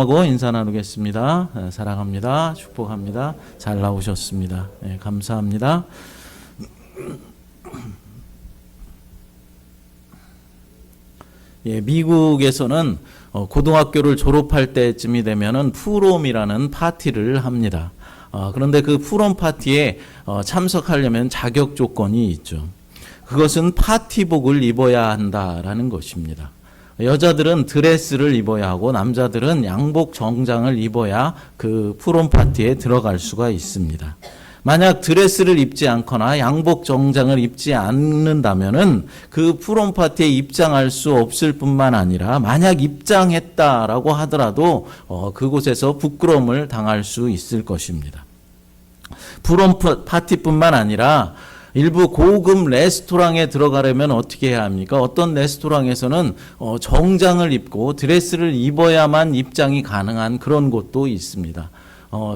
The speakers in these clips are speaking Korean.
하고 인사 나누겠습니다. 사랑합니다. 축복합니다. 잘 나오셨습니다. 네, 감사합니다. 미국에서는 고등학교를 졸업할 때쯤이 되면은 프롬이라는 파티를 합니다. 그런데 그 프롬 파티에 참석하려면 자격 조건이 있죠. 그것은 파티복을 입어야 한다라는 것입니다. 여자들은 드레스를 입어야 하고 남자들은 양복 정장을 입어야 그 프롬 파티에 들어갈 수가 있습니다. 만약 드레스를 입지 않거나 양복 정장을 입지 않는다면은 그 프롬 파티에 입장할 수 없을 뿐만 아니라 만약 입장했다라고 하더라도 그곳에서 부끄러움을 당할 수 있을 것입니다. 프롬 파티뿐만 아니라 일부 고급 레스토랑에 들어가려면 어떻게 해야 합니까? 어떤 레스토랑에서는 정장을 입고 드레스를 입어야만 입장이 가능한 그런 곳도 있습니다.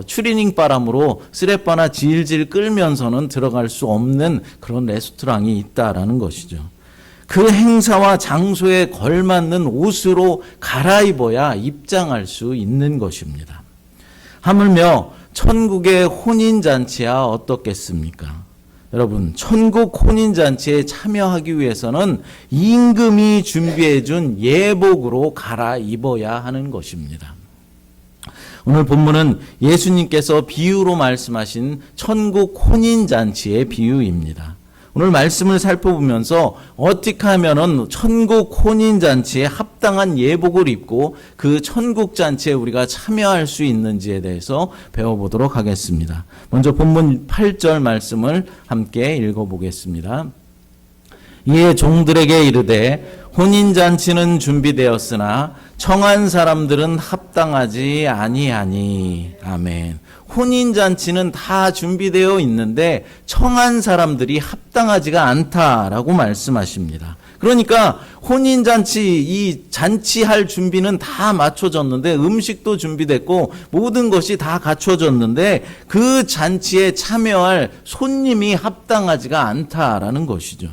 추리닝 바람으로 쓰레빠나 질질 끌면서는 들어갈 수 없는 그런 레스토랑이 있다라는 것이죠. 그 행사와 장소에 걸맞는 옷으로 갈아입어야 입장할 수 있는 것입니다. 하물며 천국의 혼인잔치야 어떻겠습니까? 여러분, 천국 혼인잔치에 참여하기 위해서는 임금이 준비해준 예복으로 갈아입어야 하는 것입니다. 오늘 본문은 예수님께서 비유로 말씀하신 천국 혼인잔치의 비유입니다. 오늘 말씀을 살펴보면서 어떻게 하면은 천국 혼인잔치에 합당한 예복을 입고 그 천국잔치에 우리가 참여할 수 있는지에 대해서 배워보도록 하겠습니다. 먼저 본문 8절 말씀을 함께 읽어보겠습니다. 이에 종들에게 이르되 혼인잔치는 준비되었으나 청한 사람들은 합당하지 아니하니. 아멘. 혼인잔치는 다 준비되어 있는데 청한 사람들이 합당하지가 않다라고 말씀하십니다. 그러니까 혼인잔치, 이 잔치할 준비는 다 맞춰졌는데 음식도 준비됐고 모든 것이 다 갖춰졌는데 그 잔치에 참여할 손님이 합당하지가 않다라는 것이죠.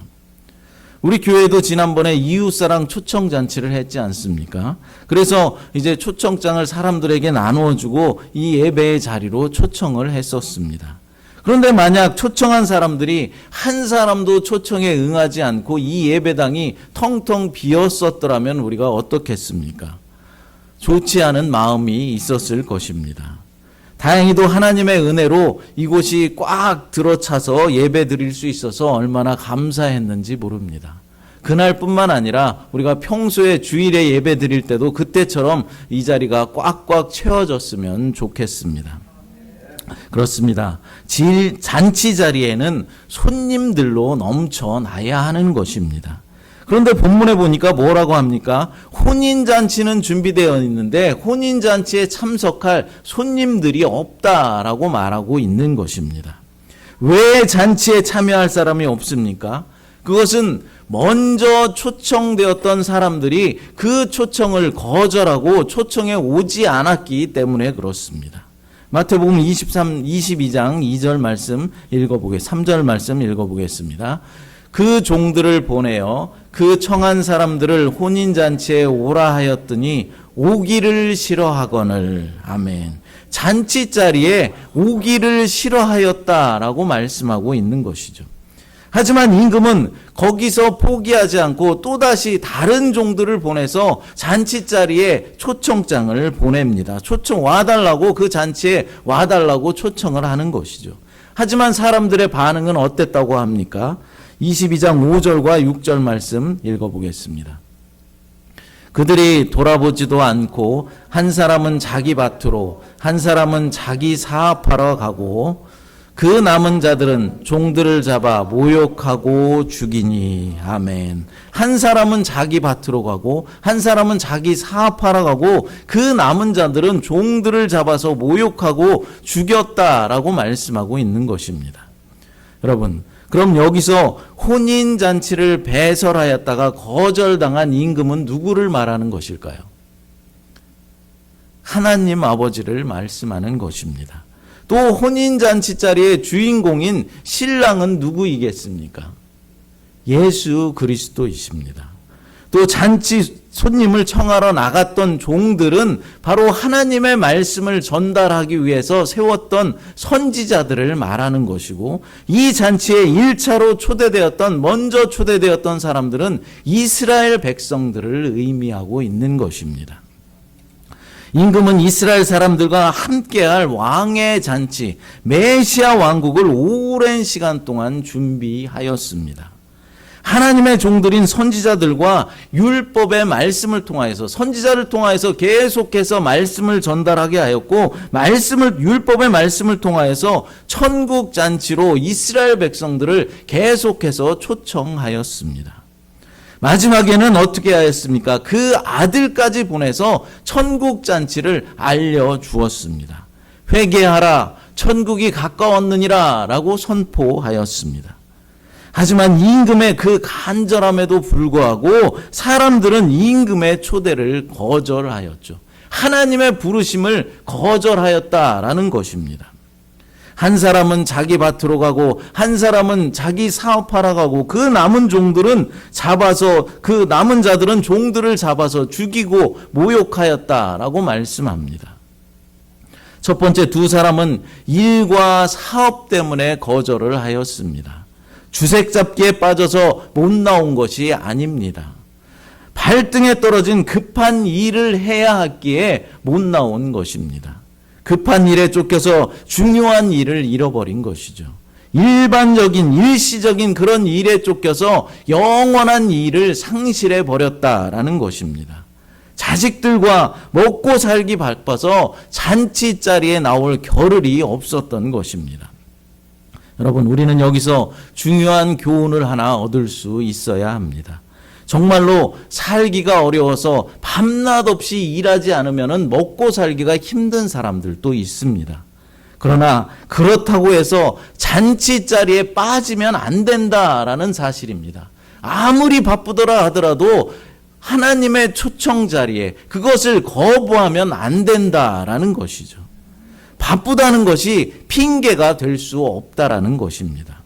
우리 교회도 지난번에 이웃사랑 초청잔치를 했지 않습니까? 그래서 이제 초청장을 사람들에게 나누어주고 이 예배의 자리로 초청을 했었습니다. 그런데 만약 초청한 사람들이 한 사람도 초청에 응하지 않고 이 예배당이 텅텅 비었었더라면 우리가 어떻겠습니까? 좋지 않은 마음이 있었을 것입니다. 다행히도 하나님의 은혜로 이곳이 꽉 들어차서 예배 드릴 수 있어서 얼마나 감사했는지 모릅니다. 그날뿐만 아니라 우리가 평소에 주일에 예배 드릴 때도 그때처럼 이 자리가 꽉꽉 채워졌으면 좋겠습니다. 그렇습니다. 잔치 자리에는 손님들로 넘쳐나야 하는 것입니다. 그런데 본문에 보니까 뭐라고 합니까? 혼인잔치는 준비되어 있는데 혼인잔치에 참석할 손님들이 없다라고 말하고 있는 것입니다. 왜 잔치에 참여할 사람이 없습니까? 그것은 먼저 초청되었던 사람들이 그 초청을 거절하고 초청에 오지 않았기 때문에 그렇습니다. 마태복음 22장 2절 말씀 3절 말씀 읽어보겠습니다. 그 종들을 보내어 그 청한 사람들을 혼인잔치에 오라 하였더니 오기를 싫어하거늘. 아멘. 잔치 자리에 오기를 싫어하였다라고 말씀하고 있는 것이죠. 하지만 임금은 거기서 포기하지 않고 또다시 다른 종들을 보내서 잔치 자리에 초청장을 보냅니다. 초청 와달라고, 그 잔치에 와달라고 초청을 하는 것이죠. 하지만 사람들의 반응은 어땠다고 합니까? 22장 5절과 6절 말씀 읽어보겠습니다. 그들이 돌아보지도 않고 한 사람은 자기 밭으로 한 사람은 자기 사업하러 가고 그 남은 자들은 종들을 잡아 모욕하고 죽이니. 아멘. 한 사람은 자기 밭으로 가고 한 사람은 자기 사업하러 가고 그 남은 자들은 종들을 잡아서 모욕하고 죽였다라고 말씀하고 있는 것입니다. 여러분, 그럼 여기서 혼인잔치를 배설하였다가 거절당한 임금은 누구를 말하는 것일까요? 하나님 아버지를 말씀하는 것입니다. 또 혼인잔치 자리의 주인공인 신랑은 누구이겠습니까? 예수 그리스도이십니다. 또 잔치 손님을 청하러 나갔던 종들은 바로 하나님의 말씀을 전달하기 위해서 세웠던 선지자들을 말하는 것이고, 이 잔치에 1차로 먼저 초대되었던 사람들은 이스라엘 백성들을 의미하고 있는 것입니다. 임금은 이스라엘 사람들과 함께할 왕의 잔치, 메시아 왕국을 오랜 시간 동안 준비하였습니다. 하나님의 종들인 선지자들과 율법의 말씀을 통하여서, 선지자를 통하여서 계속해서 말씀을 전달하게 하였고, 율법의 말씀을 통하여서 천국 잔치로 이스라엘 백성들을 계속해서 초청하였습니다. 마지막에는 어떻게 하였습니까? 그 아들까지 보내서 천국 잔치를 알려주었습니다. 회개하라, 천국이 가까웠느니라 라고 선포하였습니다. 하지만 임금의 그 간절함에도 불구하고 사람들은 임금의 초대를 거절하였죠. 하나님의 부르심을 거절하였다라는 것입니다. 한 사람은 자기 밭으로 가고 한 사람은 자기 사업하러 가고, 그 남은 자들은 종들을 잡아서 죽이고 모욕하였다라고 말씀합니다. 첫 번째 두 사람은 일과 사업 때문에 거절을 하였습니다. 주색 잡기에 빠져서 못 나온 것이 아닙니다. 발등에 떨어진 급한 일을 해야 하기에 못 나온 것입니다. 급한 일에 쫓겨서 중요한 일을 잃어버린 것이죠. 일반적인 일시적인 그런 일에 쫓겨서 영원한 일을 상실해 버렸다라는 것입니다. 자식들과 먹고 살기 바빠서 잔치 자리에 나올 겨를이 없었던 것입니다. 여러분, 우리는 여기서 중요한 교훈을 하나 얻을 수 있어야 합니다. 정말로 살기가 어려워서 밤낮 없이 일하지 않으면 먹고 살기가 힘든 사람들도 있습니다. 그러나 그렇다고 해서 잔치 자리에 빠지면 안 된다라는 사실입니다. 아무리 바쁘더라 하더라도 하나님의 초청 자리에 그것을 거부하면 안 된다라는 것이죠. 바쁘다는 것이 핑계가 될 수 없다라는 것입니다.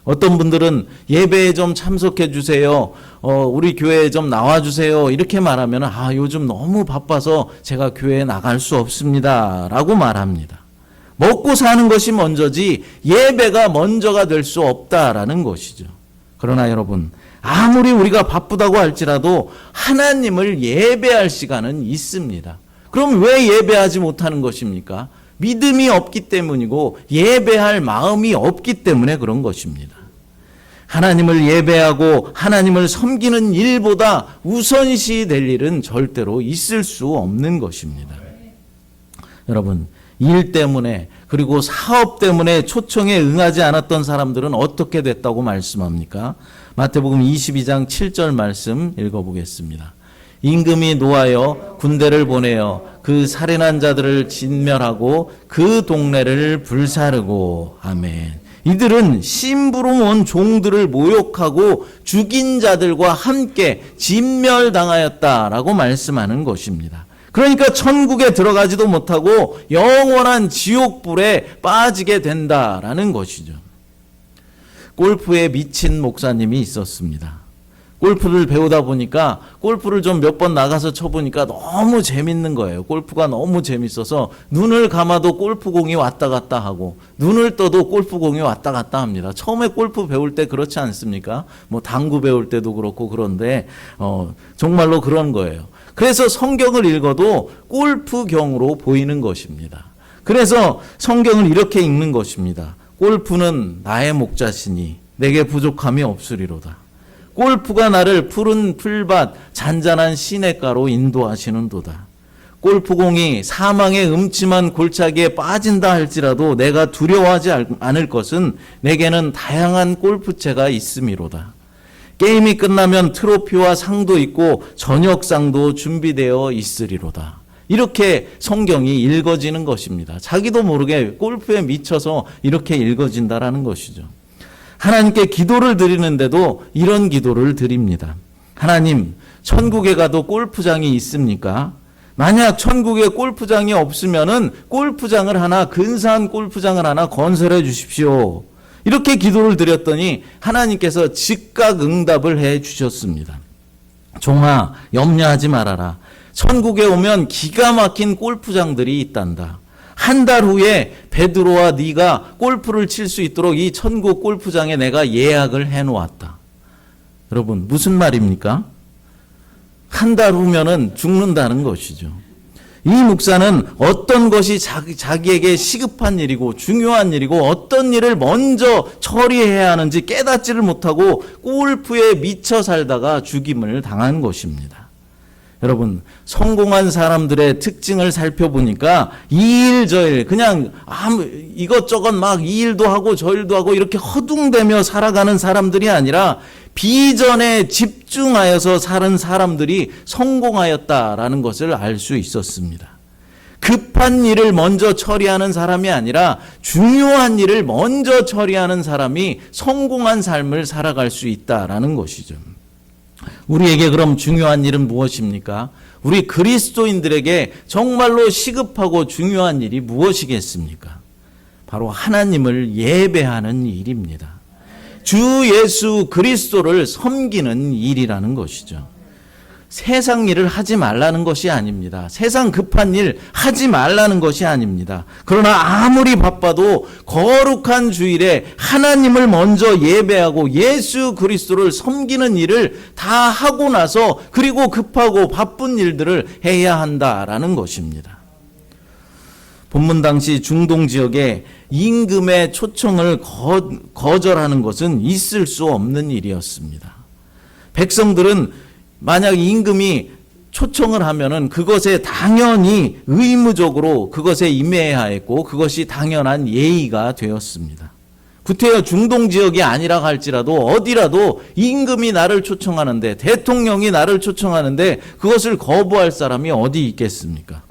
어떤 분들은 예배에 좀 참석해 주세요. 우리 교회에 좀 나와 주세요. 이렇게 말하면 요즘 너무 바빠서 제가 교회에 나갈 수 없습니다 라고 말합니다. 먹고 사는 것이 먼저지 예배가 먼저가 될 수 없다라는 것이죠. 그러나 여러분, 아무리 우리가 바쁘다고 할지라도 하나님을 예배할 시간은 있습니다. 그럼 왜 예배하지 못하는 것입니까? 믿음이 없기 때문이고 예배할 마음이 없기 때문에 그런 것입니다. 하나님을 예배하고 하나님을 섬기는 일보다 우선시 될 일은 절대로 있을 수 없는 것입니다. 여러분, 일 때문에 그리고 사업 때문에 초청에 응하지 않았던 사람들은 어떻게 됐다고 말씀합니까? 마태복음 22장 7절 말씀 읽어보겠습니다. 임금이 노하여 군대를 보내어 그 살인한 자들을 진멸하고 그 동네를 불사르고. 아멘. 이들은 심부름 온 종들을 모욕하고 죽인 자들과 함께 진멸당하였다라고 말씀하는 것입니다. 그러니까 천국에 들어가지도 못하고 영원한 지옥불에 빠지게 된다라는 것이죠. 골프에 미친 목사님이 있었습니다. 골프를 배우다 보니까 골프를 좀 몇 번 나가서 쳐보니까 너무 재밌는 거예요. 골프가 너무 재밌어서 눈을 감아도 골프공이 왔다 갔다 하고 눈을 떠도 골프공이 왔다 갔다 합니다. 처음에 골프 배울 때 그렇지 않습니까? 당구 배울 때도 그렇고. 그런데 정말로 그런 거예요. 그래서 성경을 읽어도 골프경으로 보이는 것입니다. 그래서 성경을 이렇게 읽는 것입니다. 골프는 나의 목자시니 내게 부족함이 없으리로다. 골프가 나를 푸른 풀밭 잔잔한 시냇가로 인도하시는도다. 골프공이 사망의 음침한 골짜기에 빠진다 할지라도 내가 두려워하지 않을 것은 내게는 다양한 골프채가 있음이로다. 게임이 끝나면 트로피와 상도 있고 저녁상도 준비되어 있으리로다. 이렇게 성경이 읽어지는 것입니다. 자기도 모르게 골프에 미쳐서 이렇게 읽어진다라는 것이죠. 하나님께 기도를 드리는데도 이런 기도를 드립니다. 하나님, 천국에 가도 골프장이 있습니까? 만약 천국에 골프장이 없으면은 골프장을 하나, 근사한 골프장을 하나 건설해 주십시오. 이렇게 기도를 드렸더니 하나님께서 즉각 응답을 해 주셨습니다. 종아, 염려하지 말아라. 천국에 오면 기가 막힌 골프장들이 있단다. 한 달 후에 베드로와 네가 골프를 칠 수 있도록 이 천국 골프장에 내가 예약을 해놓았다. 여러분, 무슨 말입니까? 한 달 후면은 죽는다는 것이죠. 이 목사는 어떤 것이 자기에게 시급한 일이고 중요한 일이고 어떤 일을 먼저 처리해야 하는지 깨닫지를 못하고 골프에 미쳐 살다가 죽임을 당한 것입니다. 여러분, 성공한 사람들의 특징을 살펴보니까 이 일 저 일 그냥 이것저것 막 이 일도 하고 저 일도 하고 이렇게 허둥대며 살아가는 사람들이 아니라 비전에 집중하여서 사는 사람들이 성공하였다라는 것을 알 수 있었습니다. 급한 일을 먼저 처리하는 사람이 아니라 중요한 일을 먼저 처리하는 사람이 성공한 삶을 살아갈 수 있다라는 것이죠. 우리에게 그럼 중요한 일은 무엇입니까? 우리 그리스도인들에게 정말로 시급하고 중요한 일이 무엇이겠습니까? 바로 하나님을 예배하는 일입니다. 주 예수 그리스도를 섬기는 일이라는 것이죠. 세상 일을 하지 말라는 것이 아닙니다. 세상 급한 일 하지 말라는 것이 아닙니다. 그러나 아무리 바빠도 거룩한 주일에 하나님을 먼저 예배하고 예수 그리스도를 섬기는 일을 다 하고 나서 그리고 급하고 바쁜 일들을 해야 한다라는 것입니다. 본문 당시 중동 지역에 임금의 초청을 거절하는 것은 있을 수 없는 일이었습니다. 백성들은 만약 임금이 초청을 하면은 그것에 당연히 의무적으로 그것에 임해야 했고 그것이 당연한 예의가 되었습니다. 구태여 중동 지역이 아니라 할지라도 어디라도 임금이 나를 초청하는데 대통령이 나를 초청하는데 그것을 거부할 사람이 어디 있겠습니까?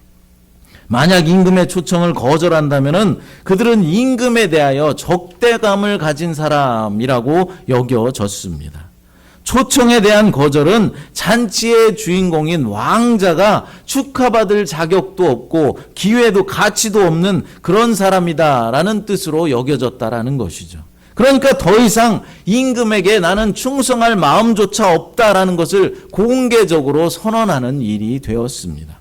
만약 임금의 초청을 거절한다면은 그들은 임금에 대하여 적대감을 가진 사람이라고 여겨졌습니다. 초청에 대한 거절은 잔치의 주인공인 왕자가 축하받을 자격도 없고 기회도 가치도 없는 그런 사람이다라는 뜻으로 여겨졌다라는 것이죠. 그러니까 더 이상 임금에게 나는 충성할 마음조차 없다라는 것을 공개적으로 선언하는 일이 되었습니다.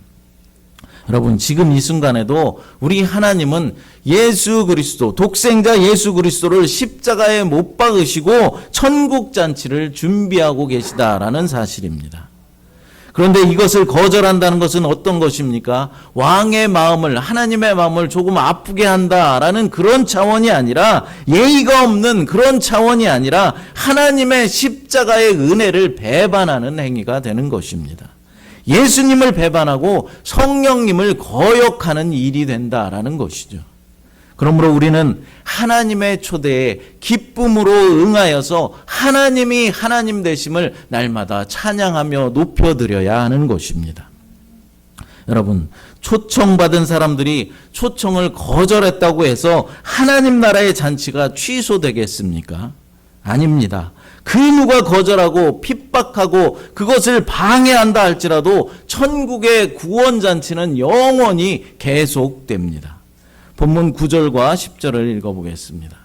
여러분, 지금 이 순간에도 우리 하나님은 예수 그리스도, 독생자 예수 그리스도를 십자가에 못 박으시고 천국 잔치를 준비하고 계시다라는 사실입니다. 그런데 이것을 거절한다는 것은 어떤 것입니까? 왕의 마음을, 하나님의 마음을 조금 아프게 한다라는 그런 차원이 아니라, 예의가 없는 그런 차원이 아니라 하나님의 십자가의 은혜를 배반하는 행위가 되는 것입니다. 예수님을 배반하고 성령님을 거역하는 일이 된다라는 것이죠. 그러므로 우리는 하나님의 초대에 기쁨으로 응하여서 하나님이 하나님 되심을 날마다 찬양하며 높여드려야 하는 것입니다. 여러분, 초청받은 사람들이 초청을 거절했다고 해서 하나님 나라의 잔치가 취소되겠습니까? 아닙니다. 그 누가 거절하고 핍박하고 그것을 방해한다 할지라도 천국의 구원잔치는 영원히 계속됩니다. 본문 9절과 10절을 읽어보겠습니다.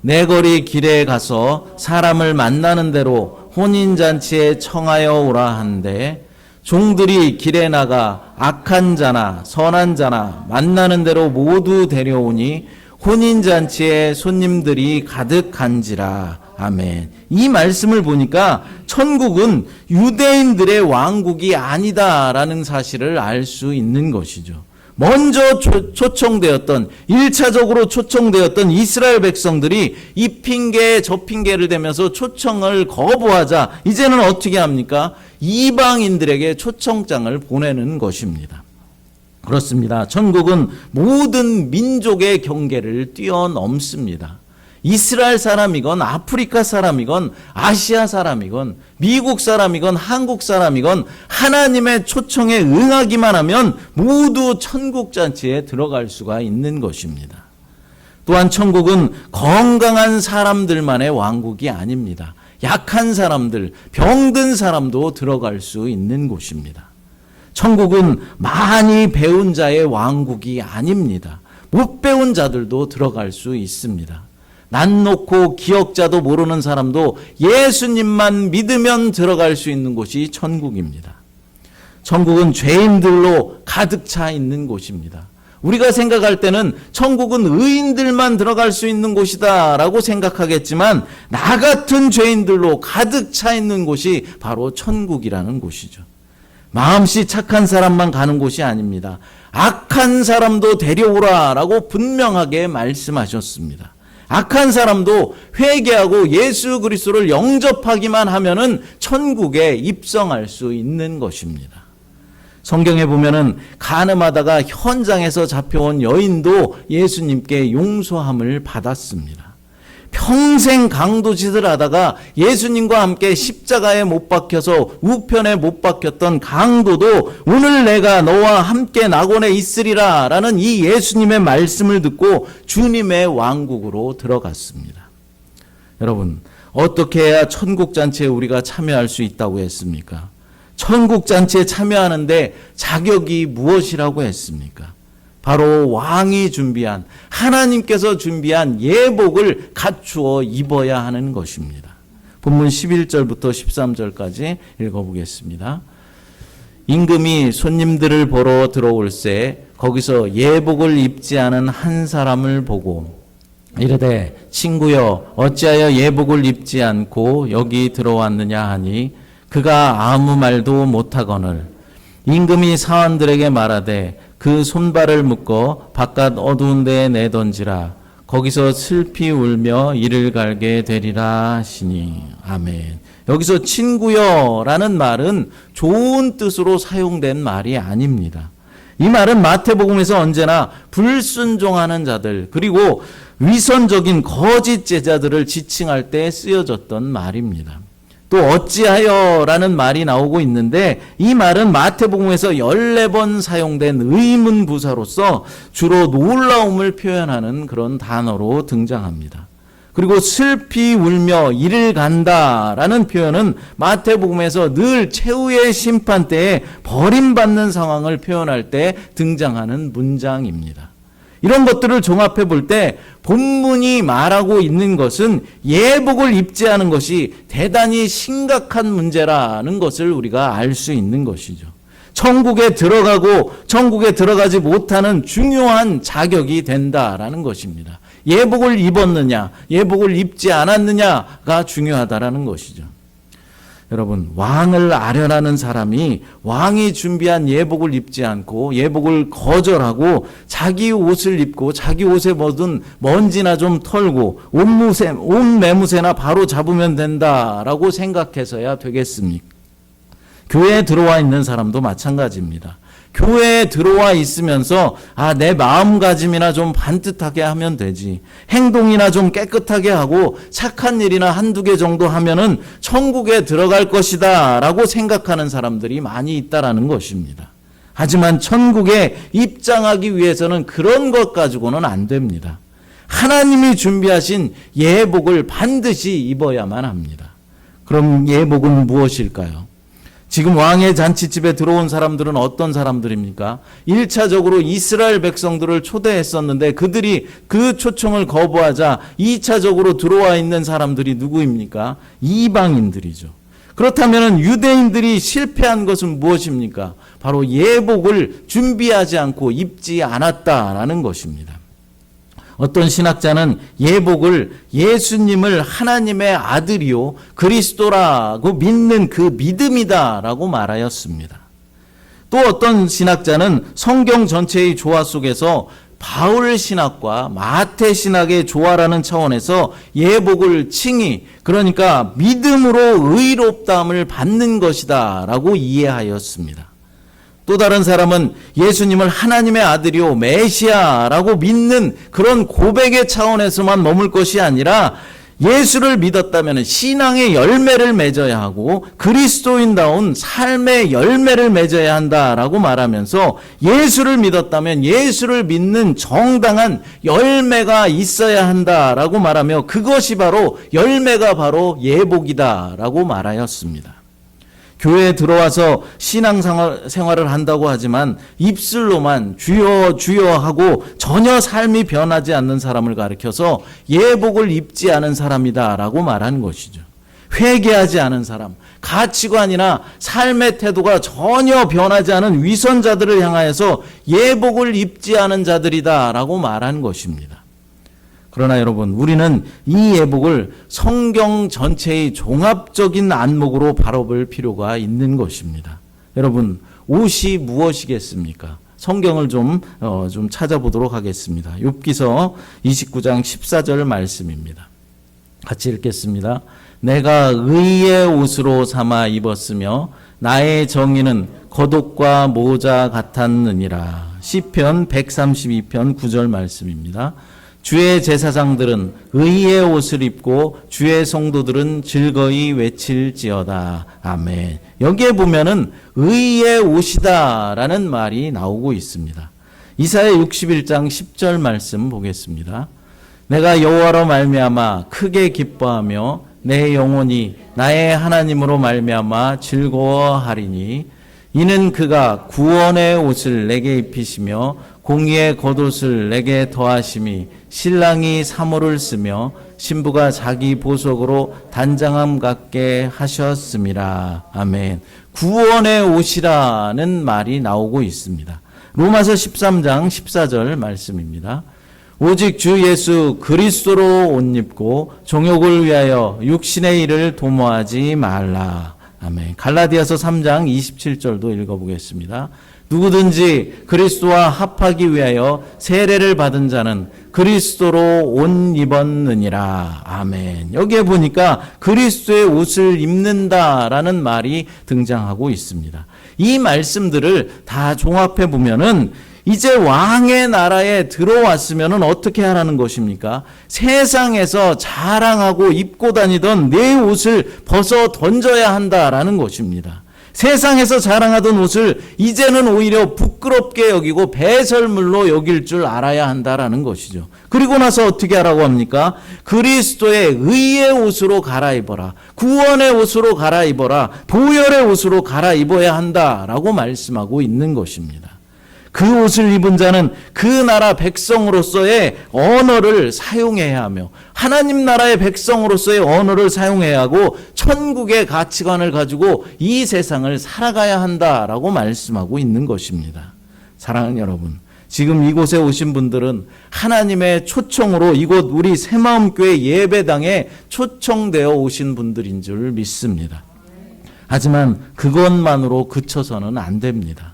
내 거리 길에 가서 사람을 만나는 대로 혼인잔치에 청하여 오라 한데 종들이 길에 나가 악한 자나 선한 자나 만나는 대로 모두 데려오니 혼인잔치에 손님들이 가득한지라. 아멘. 이 말씀을 보니까 천국은 유대인들의 왕국이 아니다라는 사실을 알 수 있는 것이죠. 먼저 초청되었던 1차적으로 초청되었던 이스라엘 백성들이 이 핑계에 저 핑계를 대면서 초청을 거부하자 이제는 어떻게 합니까? 이방인들에게 초청장을 보내는 것입니다. 그렇습니다. 천국은 모든 민족의 경계를 뛰어넘습니다. 이스라엘 사람이건 아프리카 사람이건 아시아 사람이건 미국 사람이건 한국 사람이건 하나님의 초청에 응하기만 하면 모두 천국잔치에 들어갈 수가 있는 것입니다. 또한 천국은 건강한 사람들만의 왕국이 아닙니다. 약한 사람들, 병든 사람도 들어갈 수 있는 곳입니다. 천국은 많이 배운 자의 왕국이 아닙니다. 못 배운 자들도 들어갈 수 있습니다. 난 놓고 기억자도 모르는 사람도 예수님만 믿으면 들어갈 수 있는 곳이 천국입니다. 천국은 죄인들로 가득 차 있는 곳입니다. 우리가 생각할 때는 천국은 의인들만 들어갈 수 있는 곳이다 라고 생각하겠지만 나 같은 죄인들로 가득 차 있는 곳이 바로 천국이라는 곳이죠. 마음씨 착한 사람만 가는 곳이 아닙니다. 악한 사람도 데려오라 라고 분명하게 말씀하셨습니다. 악한 사람도 회개하고 예수 그리스도를 영접하기만 하면은 천국에 입성할 수 있는 것입니다. 성경에 보면은 간음하다가 현장에서 잡혀온 여인도 예수님께 용서함을 받았습니다. 평생 강도짓을 하다가 예수님과 함께 십자가에 못 박혀서 우편에 못 박혔던 강도도 오늘 내가 너와 함께 낙원에 있으리라 라는 이 예수님의 말씀을 듣고 주님의 왕국으로 들어갔습니다. 여러분, 어떻게 해야 천국잔치에 우리가 참여할 수 있다고 했습니까? 천국잔치에 참여하는데 자격이 무엇이라고 했습니까? 바로 왕이 준비한, 하나님께서 준비한 예복을 갖추어 입어야 하는 것입니다. 본문 11절부터 13절까지 읽어보겠습니다. 임금이 손님들을 보러 들어올새 거기서 예복을 입지 않은 한 사람을 보고 이르되 친구여 어찌하여 예복을 입지 않고 여기 들어왔느냐 하니 그가 아무 말도 못하거늘 임금이 사원들에게 말하되 그 손발을 묶어 바깥 어두운 데에 내던지라 거기서 슬피 울며 이를 갈게 되리라 하시니. 아멘. 여기서 친구여라는 말은 좋은 뜻으로 사용된 말이 아닙니다. 이 말은 마태복음에서 언제나 불순종하는 자들 그리고 위선적인 거짓 제자들을 지칭할 때 쓰여졌던 말입니다. 또 어찌하여라는 말이 나오고 있는데 이 말은 마태복음에서 14번 사용된 의문 부사로서 주로 놀라움을 표현하는 그런 단어로 등장합니다. 그리고 슬피 울며 이를 간다라는 표현은 마태복음에서 늘 최후의 심판 때에 버림받는 상황을 표현할 때 등장하는 문장입니다. 이런 것들을 종합해 볼 때 본문이 말하고 있는 것은 예복을 입지 않은 것이 대단히 심각한 문제라는 것을 우리가 알 수 있는 것이죠. 천국에 들어가고 천국에 들어가지 못하는 중요한 자격이 된다라는 것입니다. 예복을 입었느냐, 예복을 입지 않았느냐가 중요하다라는 것이죠. 여러분, 왕을 아련하는 사람이 왕이 준비한 예복을 입지 않고 예복을 거절하고 자기 옷을 입고 자기 옷에 묻은 먼지나 좀 털고 옷 매무새나 바로 잡으면 된다라고 생각해서야 되겠습니까? 교회에 들어와 있는 사람도 마찬가지입니다. 교회에 들어와 있으면서 내 마음가짐이나 좀 반듯하게 하면 되지, 행동이나 좀 깨끗하게 하고 착한 일이나 한두 개 정도 하면은 천국에 들어갈 것이다 라고 생각하는 사람들이 많이 있다라는 것입니다. 하지만 천국에 입장하기 위해서는 그런 것 가지고는 안 됩니다. 하나님이 준비하신 예복을 반드시 입어야만 합니다. 그럼 예복은 무엇일까요? 지금 왕의 잔치집에 들어온 사람들은 어떤 사람들입니까? 1차적으로 이스라엘 백성들을 초대했었는데 그들이 그 초청을 거부하자 2차적으로 들어와 있는 사람들이 누구입니까? 이방인들이죠. 그렇다면 유대인들이 실패한 것은 무엇입니까? 바로 예복을 준비하지 않고 입지 않았다라는 것입니다. 어떤 신학자는 예복을 예수님을 하나님의 아들이요 그리스도라고 믿는 그 믿음이다라고 말하였습니다. 또 어떤 신학자는 성경 전체의 조화 속에서 바울 신학과 마태 신학의 조화라는 차원에서 예복을 칭의, 그러니까 믿음으로 의롭다함을 받는 것이다 라고 이해하였습니다. 또 다른 사람은 예수님을 하나님의 아들이요 메시아라고 믿는 그런 고백의 차원에서만 머물 것이 아니라 예수를 믿었다면 신앙의 열매를 맺어야 하고 그리스도인다운 삶의 열매를 맺어야 한다라고 말하면서 예수를 믿었다면 예수를 믿는 정당한 열매가 있어야 한다라고 말하며 그것이 바로 열매가 바로 예복이다라고 말하였습니다. 교회에 들어와서 신앙생활을 한다고 하지만 입술로만 주여 주여 하고 전혀 삶이 변하지 않는 사람을 가리켜서 예복을 입지 않은 사람이다라고 말하는 것이죠. 회개하지 않은 사람, 가치관이나 삶의 태도가 전혀 변하지 않은 위선자들을 향하여서 예복을 입지 않은 자들이다라고 말하는 것입니다. 그러나 여러분, 우리는 이 예복을 성경 전체의 종합적인 안목으로 바라볼 필요가 있는 것입니다. 여러분, 옷이 무엇이겠습니까? 성경을 좀 찾아보도록 하겠습니다. 욥기서 29장 14절 말씀입니다. 같이 읽겠습니다. 내가 의의 옷으로 삼아 입었으며 나의 정의는 겉옷과 모자 같았느니라. 시편 132편 9절 말씀입니다. 주의 제사장들은 의의 옷을 입고 주의 성도들은 즐거이 외칠지어다. 아멘. 여기에 보면은 의의 옷이다라는 말이 나오고 있습니다. 이사야 61장 10절 말씀 보겠습니다. 내가 여호와로 말미암아 크게 기뻐하며 내 영혼이 나의 하나님으로 말미암아 즐거워하리니 이는 그가 구원의 옷을 내게 입히시며 공의의 겉옷을 내게 더하심이 신랑이 사모를 쓰며 신부가 자기 보석으로 단장함 같게 하셨음이라. 아멘. 구원의 옷이라는 말이 나오고 있습니다. 로마서 13장 14절 말씀입니다. 오직 주 예수 그리스도로 옷 입고 종욕을 위하여 육신의 일을 도모하지 말라. 아멘. 갈라디아서 3장 27절도 읽어보겠습니다. 누구든지 그리스도와 합하기 위하여 세례를 받은 자는 그리스도로 옷 입었느니라. 아멘. 여기에 보니까 그리스도의 옷을 입는다라는 말이 등장하고 있습니다. 이 말씀들을 다 종합해 보면은 이제 왕의 나라에 들어왔으면 어떻게 하라는 것입니까? 세상에서 자랑하고 입고 다니던 내 옷을 벗어 던져야 한다라는 것입니다. 세상에서 자랑하던 옷을 이제는 오히려 부끄럽게 여기고 배설물로 여길 줄 알아야 한다라는 것이죠. 그리고 나서 어떻게 하라고 합니까? 그리스도의 의의 옷으로 갈아입어라. 구원의 옷으로 갈아입어라. 보혈의 옷으로 갈아입어야 한다라고 말씀하고 있는 것입니다. 그 옷을 입은 자는 그 나라 백성으로서의 언어를 사용해야 하며 하나님 나라의 백성으로서의 언어를 사용해야 하고 천국의 가치관을 가지고 이 세상을 살아가야 한다라고 말씀하고 있는 것입니다. 사랑하는 여러분, 지금 이곳에 오신 분들은 하나님의 초청으로 이곳 우리 새마음교회 예배당에 초청되어 오신 분들인 줄 믿습니다. 하지만 그것만으로 그쳐서는 안 됩니다.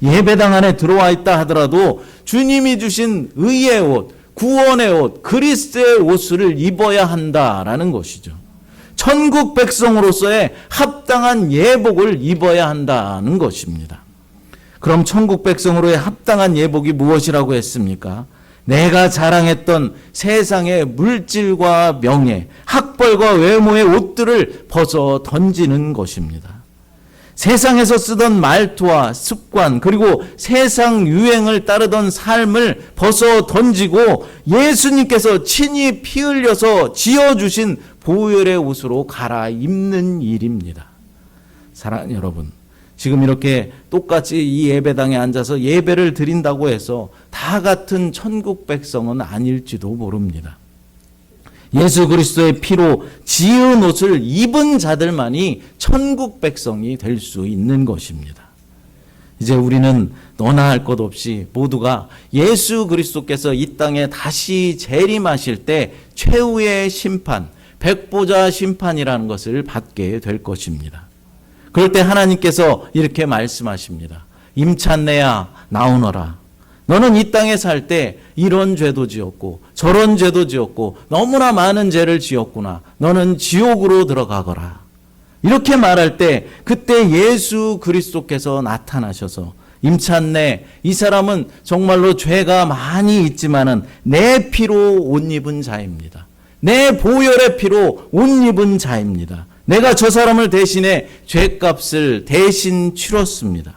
예배당 안에 들어와 있다 하더라도 주님이 주신 의의 옷, 구원의 옷, 그리스도의 옷을 입어야 한다라는 것이죠. 천국 백성으로서의 합당한 예복을 입어야 한다는 것입니다. 그럼 천국 백성으로의 합당한 예복이 무엇이라고 했습니까? 내가 자랑했던 세상의 물질과 명예, 학벌과 외모의 옷들을 벗어 던지는 것입니다. 세상에서 쓰던 말투와 습관 그리고 세상 유행을 따르던 삶을 벗어 던지고 예수님께서 친히 피 흘려서 지어주신 보혈의 옷으로 갈아입는 일입니다. 사랑하는 여러분, 지금 이렇게 똑같이 이 예배당에 앉아서 예배를 드린다고 해서 다 같은 천국 백성은 아닐지도 모릅니다. 예수 그리스도의 피로 지은 옷을 입은 자들만이 천국 백성이 될 수 있는 것입니다. 이제 우리는 너나 할 것 없이 모두가 예수 그리스도께서 이 땅에 다시 재림하실 때 최후의 심판, 백보자 심판이라는 것을 받게 될 것입니다. 그럴 때 하나님께서 이렇게 말씀하십니다. 임찬내야 나오너라. 너는 이 땅에 살 때 이런 죄도 지었고 저런 죄도 지었고 너무나 많은 죄를 지었구나. 너는 지옥으로 들어가거라. 이렇게 말할 때 그때 예수 그리스도께서 나타나셔서 임찬네, 이 사람은 정말로 죄가 많이 있지만은 내 피로 옷 입은 자입니다. 내 보혈의 피로 옷 입은 자입니다. 내가 저 사람을 대신해 죄값을 대신 치렀습니다.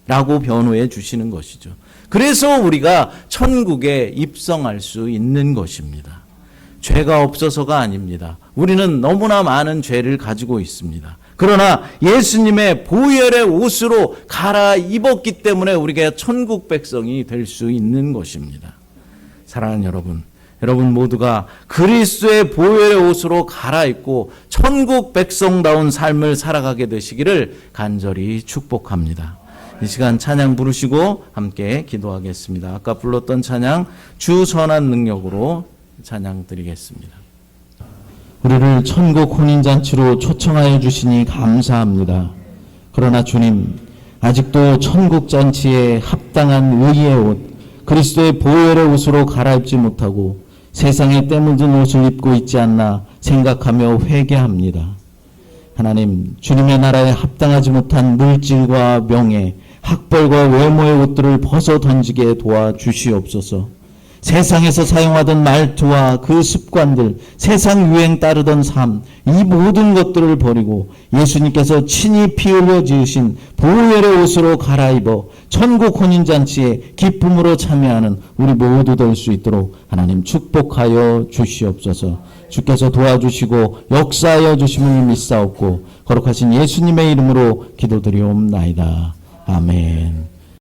라고 변호해 주시는 것이죠. 그래서 우리가 천국에 입성할 수 있는 것입니다. 죄가 없어서가 아닙니다. 우리는 너무나 많은 죄를 가지고 있습니다. 그러나 예수님의 보혈의 옷으로 갈아입었기 때문에 우리가 천국 백성이 될 수 있는 것입니다. 사랑하는 여러분 모두가 그리스도의 보혈의 옷으로 갈아입고 천국 백성다운 삶을 살아가게 되시기를 간절히 축복합니다. 이 시간 찬양 부르시고 함께 기도하겠습니다. 아까 불렀던 찬양 주 선한 능력으로 찬양 드리겠습니다. 우리를 천국 혼인잔치로 초청하여 주시니 감사합니다. 그러나 주님, 아직도 천국 잔치에 합당한 의의 옷, 그리스도의 보혈의 옷으로 갈아입지 못하고 세상에 때 묻은 옷을 입고 있지 않나 생각하며 회개합니다. 하나님, 주님의 나라에 합당하지 못한 물질과 명예, 학벌과 외모의 옷들을 벗어 던지게 도와주시옵소서. 세상에서 사용하던 말투와 그 습관들, 세상 유행 따르던 삶, 이 모든 것들을 버리고 예수님께서 친히 피 흘려 지으신 보혈의 옷으로 갈아입어 천국 혼인잔치에 기쁨으로 참여하는 우리 모두 될 수 있도록 하나님 축복하여 주시옵소서. 주께서 도와주시고 역사하여 주심을 믿사옵고 거룩하신 예수님의 이름으로 기도드리옵나이다. 아멘.